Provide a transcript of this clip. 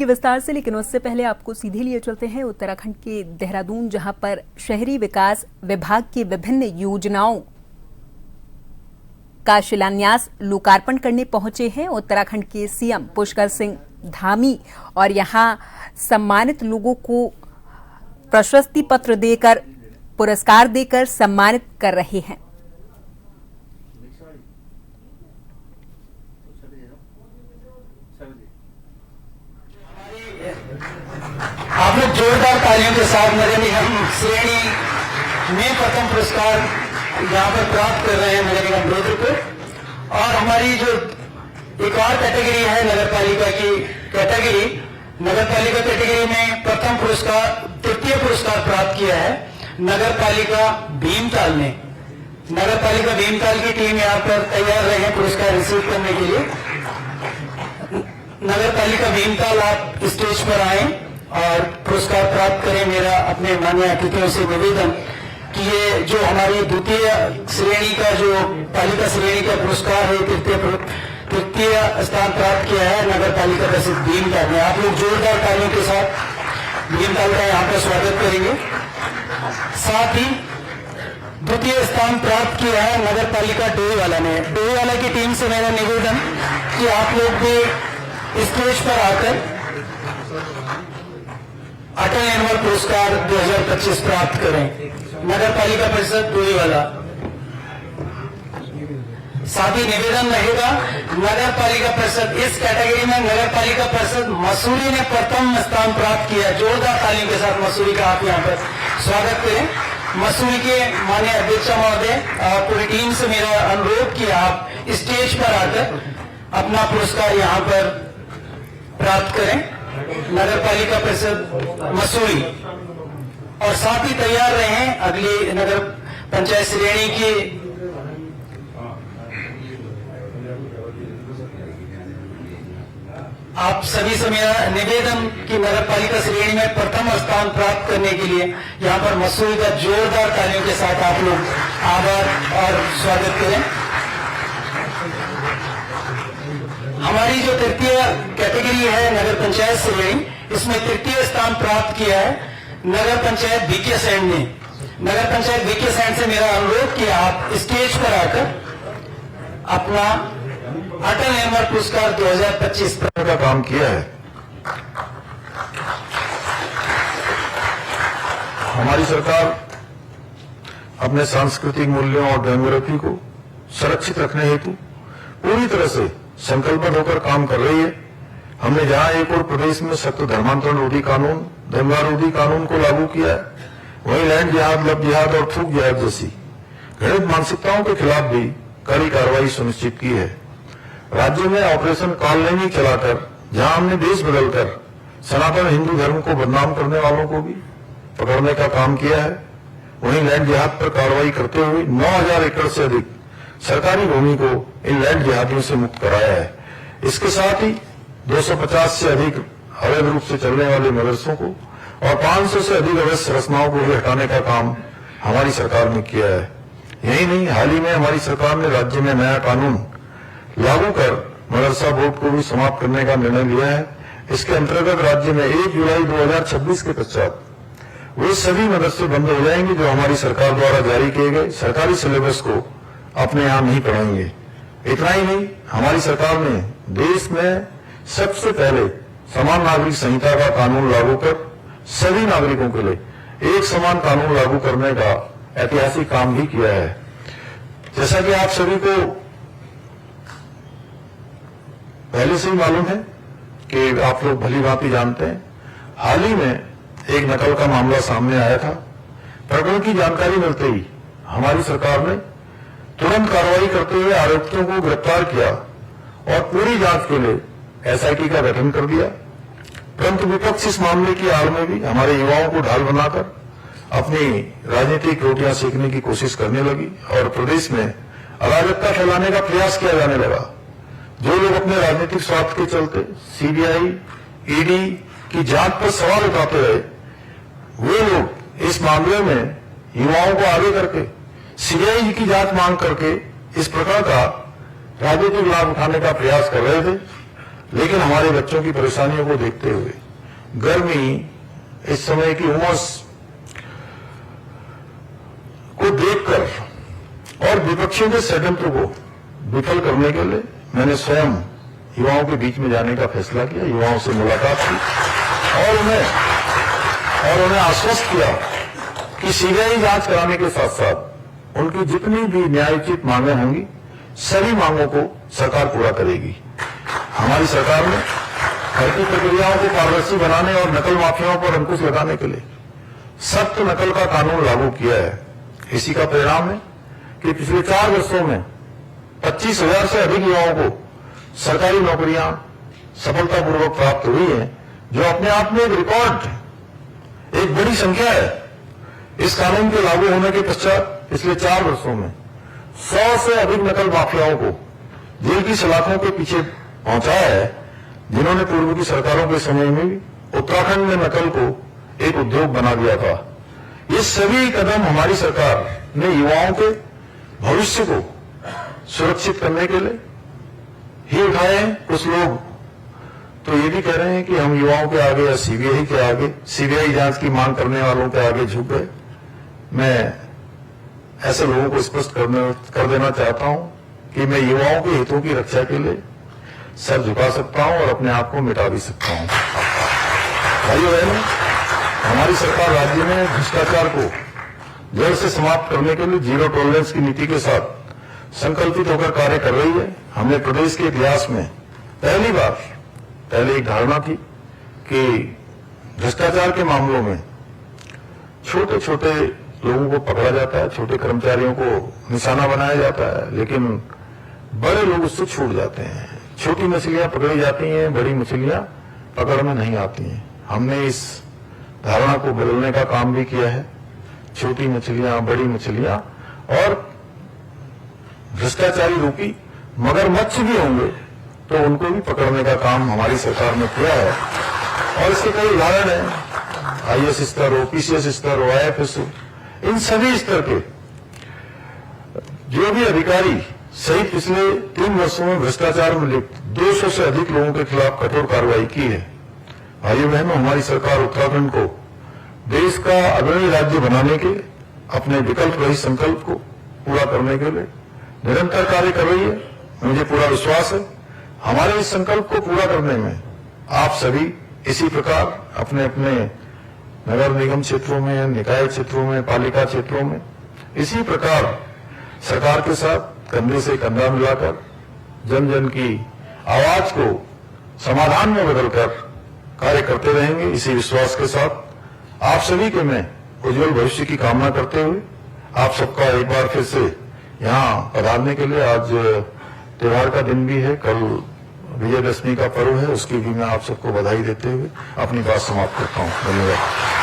कि विस्तार से, लेकिन उससे पहले आपको सीधे लिए चलते हैं उत्तराखंड के देहरादून, जहां पर शहरी विकास विभाग की विभिन्न योजनाओं का शिलान्यास लोकार्पण करने पहुंचे हैं उत्तराखंड के सीएम पुष्कर सिंह धामी, और यहां सम्मानित लोगों को प्रशस्ति पत्र देकर, पुरस्कार देकर सम्मानित कर रहे हैं। आप लोग जोरदार तालियों के साथ नगर निगम श्रेणी में प्रथम पुरस्कार यहाँ पर प्राप्त कर रहे हैं नगर निगम रुद्रपुर। और हमारी जो एक और कैटेगरी है नगर पालिका की कैटेगरी, नगर पालिका कैटेगरी में प्रथम पुरस्कार, तृतीय पुरस्कार प्राप्त किया है नगर पालिका भीमताल ने। नगर पालिका भीमताल की टीम यहाँ पर तैयार रहे हैं पुरस्कार रिसीव करने के लिए। नगर पालिका भीमताल, आप स्टेज पर आए और पुरस्कार प्राप्त करें। मेरा अपने माननीय अतिथियों से निवेदन कि ये जो हमारी द्वितीय श्रेणी का, जो पालिका श्रेणी का पुरस्कार है, तृतीय स्थान प्राप्त किया है नगर पालिका प्रसिद्ध भीमताल ने। आप लोग जोरदार तालियों के साथ भीमताल का यहाँ पर स्वागत करेंगे। साथ ही द्वितीय स्थान प्राप्त किया है नगर पालिका डोईवाला ने। डोईवाला की टीम से मेरा निवेदन कि आप लोग भी स्टेज पर आकर अटल निर्मल पुरस्कार 2025 प्राप्त करें। नगर पालिका परिषद डोईवाला। साथ ही निवेदन रहेगा, नगर पालिका परिषद इस कैटेगरी में नगर पालिका परिषद मसूरी ने प्रथम स्थान प्राप्त किया। जोरदार तालियों के साथ मसूरी का आप यहाँ पर स्वागत करें। मसूरी के माननीय अध्यक्ष महोदय, पूरी टीम से मेरा अनुरोध कि आप स्टेज पर आकर अपना पुरस्कार यहाँ पर प्राप्त करें, नगर पालिका परिषद मसूरी। और साथ ही तैयार रहें अगली नगर पंचायत श्रेणी की आप सभी से मेरा निवेदन कि नगर पालिका श्रेणी में प्रथम स्थान प्राप्त करने के लिए यहाँ पर मसूरी का जोरदार तालियों के साथ आप लोग आभार और स्वागत करें। हमारी जो तृतीय कैटेगरी है नगर पंचायत श्रेणी, इसमें तृतीय स्थान प्राप्त किया है नगर पंचायत बीके सैंड ने। नगर पंचायत बीके सैंड से मेरा अनुरोध कि आप स्टेज पर आकर अपना अटल निर्मल पुरस्कार 2025 का काम किया है। हमारी सरकार अपने सांस्कृतिक मूल्यों और डेमोग्राफी को सुरक्षित रखने हेतु पूरी तरह से संकल्पित होकर काम कर रही है। हमने जहां एक और प्रदेश में सख्त धर्मांतरण रोधी कानून, दंगा रोधी कानून को लागू किया है, वहीं लैंड जिहाद, लब जिहाद और थूक जिहाद जैसी घृणित मानसिकताओं के खिलाफ भी कड़ी कार्रवाई सुनिश्चित की है। राज्य में ऑपरेशन कालनेमी चलाकर जहां हमने देश बदलकर सनातन हिंदू धर्म को बदनाम करने वालों को भी पकड़ने का काम किया है, वहीं लैंड जिहाद पर कार्रवाई करते हुए 9000 एकड़ से अधिक सरकारी भूमि को इन लैंड जिहादियों से मुक्त कराया है। इसके साथ ही 250 से अधिक अवैध रूप से चलने वाले मदरसों को और 500 से अधिक अवैध संरचनाओं को भी हटाने का काम हमारी सरकार ने किया है। यही नहीं, हाल ही में हमारी सरकार ने राज्य में नया कानून लागू कर मदरसा बोर्ड को भी समाप्त करने का निर्णय लिया है। इसके अंतर्गत राज्य में 1 जुलाई 2026 के पश्चात वे सभी मदरसे बंद हो जाएंगे जो हमारी सरकार द्वारा जारी किए गए सरकारी सिलेबस को अपने यहाँ नहीं पढ़ाएंगे। इतना ही नहीं, हमारी सरकार ने देश में सबसे पहले समान नागरिक संहिता का कानून लागू कर सभी नागरिकों के लिए एक समान कानून लागू करने का ऐतिहासिक काम भी किया है। जैसा कि आप सभी को पहले से ही मालूम है कि आप लोग भली भांति जानते हैं, हाल ही में एक नकल का मामला सामने आया था। प्रकरण की जानकारी मिलते ही हमारी सरकार ने तुरंत कार्रवाई करते हुए आरोपियों को गिरफ्तार किया और पूरी जांच के लिए एसआईटी का गठन कर दिया। परंतु विपक्ष इस मामले की आड़ में भी हमारे युवाओं को ढाल बनाकर अपनी राजनीतिक रोटियां सेकने की कोशिश करने लगी और प्रदेश में अराजकता फैलाने का प्रयास किया जाने लगा। जो लोग अपने राजनीतिक स्वार्थ के चलते सीबीआई, ईडी की जांच पर सवाल उठाते रहे, वे लोग इस मामले में युवाओं को आगे करके सीबीआई की जांच मांग करके इस प्रकार का राजनीतिक लाभ उठाने का प्रयास कर रहे थे। लेकिन हमारे बच्चों की परेशानियों को देखते हुए, गर्मी, इस समय की उमस को देखकर और विपक्षियों के षड्यंत्र को विफल करने के लिए मैंने स्वयं युवाओं के बीच में जाने का फैसला किया, युवाओं से मुलाकात की और उन्हें आश्वस्त किया कि सीबीआई जांच कराने के साथ साथ उनकी जितनी भी न्यायोचित मांगे होंगी, सभी मांगों को सरकार पूरा करेगी। हमारी सरकार ने भर्ती प्रक्रियाओं को पारदर्शी बनाने और नकल माफियाओं पर अंकुश लगाने के लिए सख्त नकल का कानून लागू किया है। इसी का परिणाम है कि पिछले 4 वर्षों में 25,000 से अधिक युवाओं को सरकारी नौकरियां सफलतापूर्वक प्राप्त हुई हैं, जो अपने आप में एक रिकॉर्ड, एक बड़ी संख्या है। इस कानून के लागू होने के पश्चात पिछले 4 वर्षों में 100 से अधिक नकल माफियाओं को जेल की सलाखों के पीछे पहुंचाया है, जिन्होंने पूर्व की सरकारों के समय में भी उत्तराखंड में नकल को एक उद्योग बना दिया था। ये सभी कदम हमारी सरकार ने युवाओं के भविष्य को सुरक्षित करने के लिए ही उठाए हैं। कुछ लोग तो ये भी कह रहे हैं कि हम युवाओं के आगे या सीबीआई के आगे, सीबीआई जांच की मांग करने वालों के आगे झुक गए। मैं ऐसे लोगों को स्पष्ट कर देना चाहता हूं कि मैं युवाओं के हितों की रक्षा के लिए सर झुका सकता हूं और अपने आप को मिटा भी सकता हूं। भाइयों बहनों, हमारी सरकार राज्य में भ्रष्टाचार को जड़ से समाप्त करने के लिए जीरो टॉलरेंस की नीति के साथ संकल्पित होकर कार्य कर रही है। हमने प्रदेश के इतिहास में पहले एक धारणा थी कि भ्रष्टाचार के मामलों में छोटे छोटे लोगों को पकड़ा जाता है, छोटे कर्मचारियों को निशाना बनाया जाता है, लेकिन बड़े लोग उससे छूट जाते हैं। छोटी मछलियां पकड़ी जाती हैं, बड़ी मछलियां पकड़ में नहीं आती हैं। हमने इस धारणा को बदलने का काम भी किया है। छोटी मछलियां, बड़ी मछलियां और भ्रष्टाचारी रूपी मगरमच्छ भी होंगे तो उनको भी पकड़ने का काम हमारी सरकार ने किया है। और इसके कई उदाहरण हैं। आईएएस स्तर हो, पीसीएस स्तर हो, आईएफएस हो, इन सभी स्तर के जो भी अधिकारी सहित पिछले 3 वर्षों में भ्रष्टाचार में लिप्त 200 से अधिक लोगों के खिलाफ कठोर कार्रवाई की है। भाइयों बहनों, हमारी सरकार उत्तराखंड को देश का अग्रणी राज्य बनाने के अपने विकल्प रहित संकल्प को पूरा करने के लिए निरंतर कार्य कर रही है। मुझे पूरा विश्वास है हमारे इस संकल्प को पूरा करने में आप सभी इसी प्रकार अपने अपने नगर निगम क्षेत्रों में, निकाय क्षेत्रों में, पालिका क्षेत्रों में इसी प्रकार सरकार के साथ कंधे से कंधा मिलाकर जन जन की आवाज को समाधान में बदलकर कार्य करते रहेंगे। इसी विश्वास के साथ आप सभी के मैं उज्जवल भविष्य की कामना करते हुए आप सबका एक बार फिर से यहाँ पधारने के लिए, आज त्योहार का दिन भी है, कल विजयदशमी का पर्व है, उसकी भी मैं आप सबको बधाई देते हुए अपनी बात समाप्त करता हूँ। धन्यवाद।